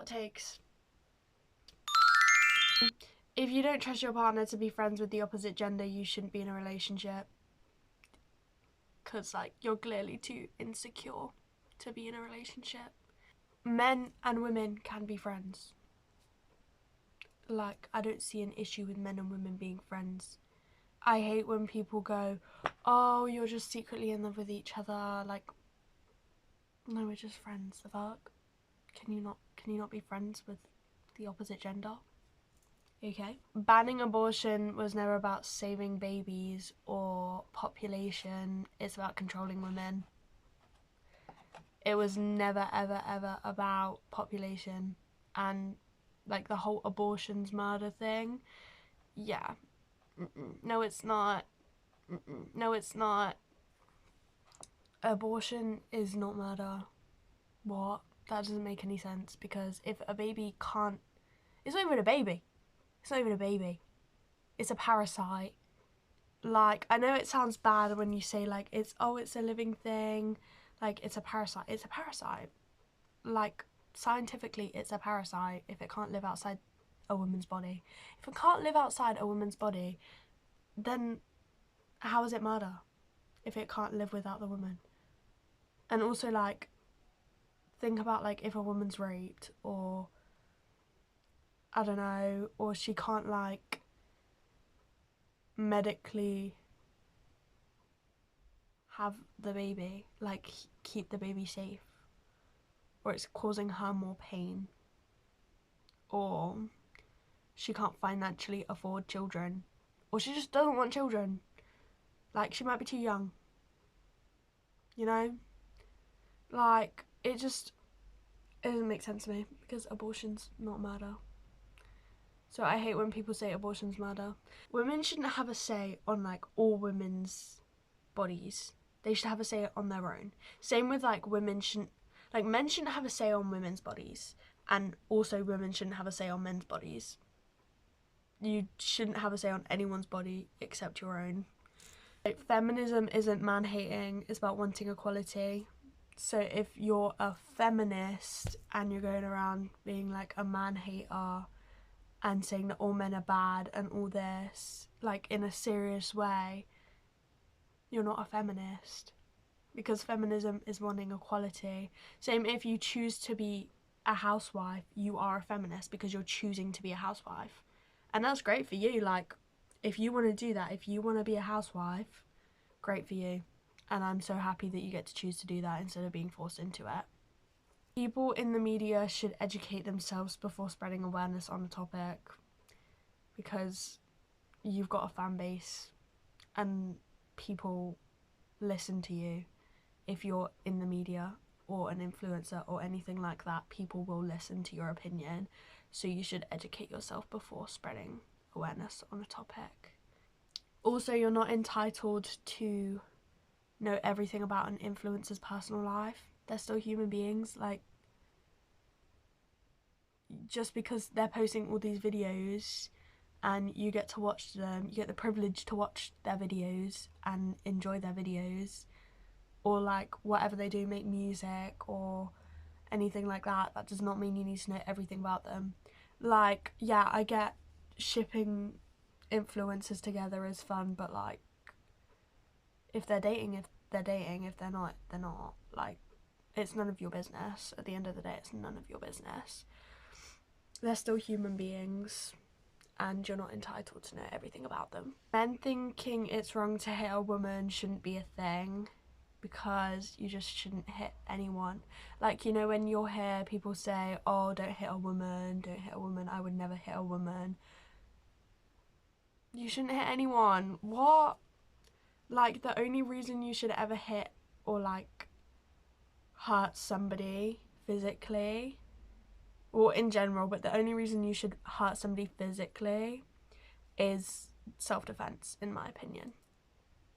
Outtakes. If you don't trust your partner to be friends with the opposite gender, you shouldn't be in a relationship. Because, like, you're clearly too insecure to be in a relationship. Men and women can be friends. Like, I don't see an issue with men and women being friends. I hate when people go, oh, you're just secretly in love with each other. Like, no, we're just friends. The fuck? Can you not be friends with the opposite gender? Okay. Banning abortion was never about saving babies or population. It's about controlling women. It was never, ever, ever about population. And, like, the whole abortion's murder thing. Yeah. No, it's not. No, it's not. Abortion is not murder. What? That doesn't make any sense, because if a baby can't... It's not even a baby. It's not even a baby. It's a parasite. Like, I know it sounds bad when you say, like, it's a living thing. Like, it's a parasite. It's a parasite. Like, scientifically, it's a parasite if it can't live outside a woman's body. If it can't live outside a woman's body, then how is it murder? If it can't live without the woman. And also, like, think about, like, if a woman's raped, or I don't know, or she can't, like, medically have the baby, like, keep the baby safe, or it's causing her more pain, or she can't financially afford children, or she just doesn't want children, like, she might be too young, you know? Like, it doesn't make sense to me, because abortion's not murder. So I hate when people say abortion's murder. Women shouldn't have a say on, like, all women's bodies. They should have a say on their own. Same with, like, men shouldn't have a say on women's bodies, and also women shouldn't have a say on men's bodies. You shouldn't have a say on anyone's body except your own. Like, feminism isn't man-hating, it's about wanting equality. So if you're a feminist and you're going around being, like, a man-hater and saying that all men are bad and all this, like, in a serious way, you're not a feminist, because feminism is wanting equality. Same if you choose to be a housewife, you are a feminist because you're choosing to be a housewife, and that's great for you. Like, if you want to do that, if you want to be a housewife, great for you, and I'm so happy that you get to choose to do that instead of being forced into it. People in the media should educate themselves before spreading awareness on the topic, because you've got a fan base and people listen to you. If you're in the media or an influencer or anything like that, people will listen to your opinion, so you should educate yourself before spreading awareness on a topic. Also, you're not entitled to know everything about an influencer's personal life. They're still human beings. Like, just because they're posting all these videos and you get to watch them, you get the privilege to watch their videos and enjoy their videos, or, like, whatever they do, make music or anything like that, that does not mean you need to know everything about them. Like, yeah, I get shipping influencers together is fun, but, like, if they're dating, if they're dating. If they're not, they're not. Like, it's none of your business. At the end of the day, it's none of your business. They're still human beings, and you're not entitled to know everything about them. Men thinking it's wrong to hit a woman shouldn't be a thing, because you just shouldn't hit anyone. Like, you know, when you're here, people say, oh, don't hit a woman, don't hit a woman, I would never hit a woman. You shouldn't hit anyone. What? Like, the only reason you should ever hit or, like, hurt somebody physically, or in general, but the only reason you should hurt somebody physically is self-defense, in my opinion.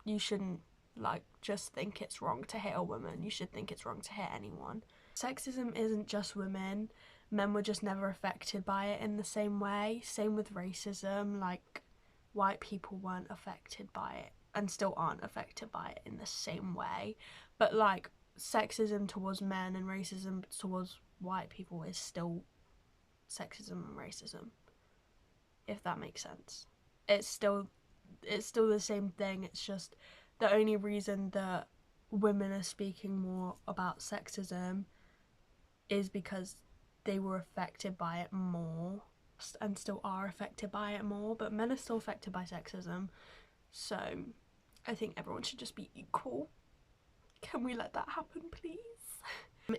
You shouldn't, like, just think it's wrong to hit a woman. You should think it's wrong to hit anyone. Sexism isn't just women. Men were just never affected by it in the same way. Same with racism. Like, white people weren't affected by it and still aren't affected by it in the same way. But, like, sexism towards men and racism towards white people is still sexism and racism, if that makes sense. It's still the same thing. It's just the only reason that women are speaking more about sexism is because they were affected by it more and still are affected by it more, but men are still affected by sexism. So I think everyone should just be equal. Can we let that happen, please?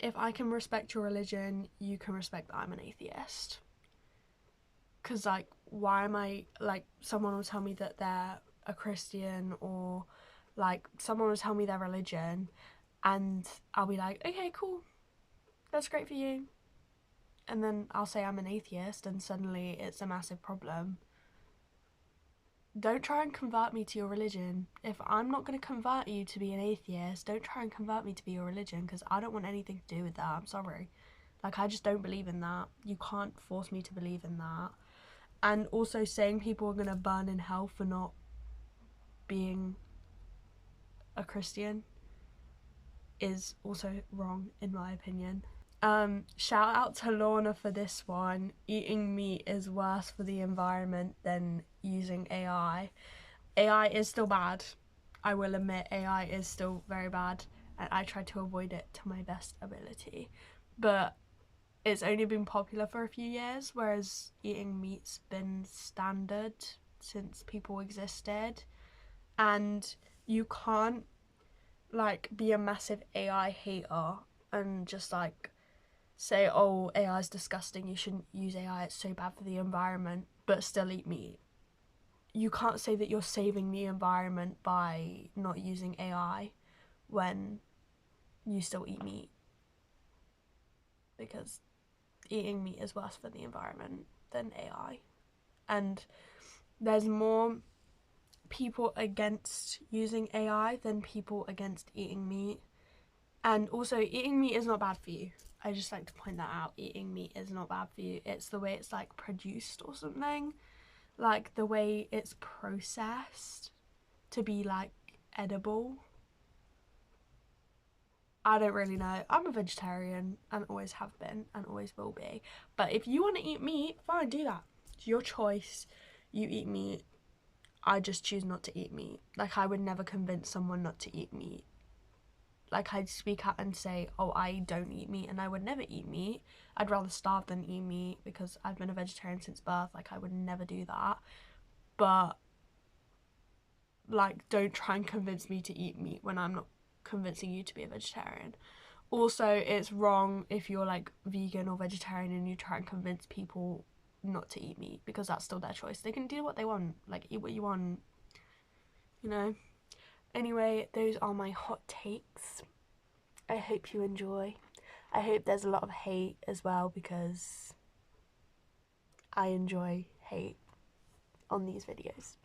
If I can respect your religion, you can respect that I'm an atheist. Because, like, why am I, like, someone will tell me that they're a Christian, or, like, someone will tell me their religion, and I'll be like, okay, cool, that's great for you. And then I'll say I'm an atheist, and suddenly it's a massive problem. Don't try and convert me to your religion. If I'm not going to convert you to be an atheist, don't try and convert me to be your religion, because I don't want anything to do with that. I'm sorry. Like, I just don't believe in that. You can't force me to believe in that. And also saying people are going to burn in hell for not being a Christian is also wrong, in my opinion. Shout out to Lorna for this one. Eating meat is worse for the environment than using AI. AI is still bad. I will admit AI is still very bad, and I try to avoid it to my best ability. But it's only been popular for a few years, whereas eating meat's been standard since people existed. And you can't, like, be a massive AI hater and just, like, say, oh, AI is disgusting, you shouldn't use AI, it's so bad for the environment, but still eat meat. You can't say that you're saving the environment by not using AI when you still eat meat, because eating meat is worse for the environment than AI. And there's more people against using AI than people against eating meat. And also, eating meat is not bad for you. I just like to point that out. Eating meat is not bad for you. It's the way it's, like, produced or something. Like, the way it's processed to be, like, edible. I don't really know. I'm a vegetarian and always have been and always will be. But if you want to eat meat, fine, do that. It's your choice. You eat meat. I just choose not to eat meat. Like, I would never convince someone not to eat meat. Like, I'd speak out and say, oh, I don't eat meat, and I would never eat meat. I'd rather starve than eat meat, because I've been a vegetarian since birth. Like, I would never do that. But, like, don't try and convince me to eat meat when I'm not convincing you to be a vegetarian. Also, it's wrong if you're, like, vegan or vegetarian and you try and convince people not to eat meat, because that's still their choice. They can do what they want. Like, eat what you want, you know? Anyway, those are my hot takes. I hope you enjoy. I hope there's a lot of hate as well, because I enjoy hate on these videos.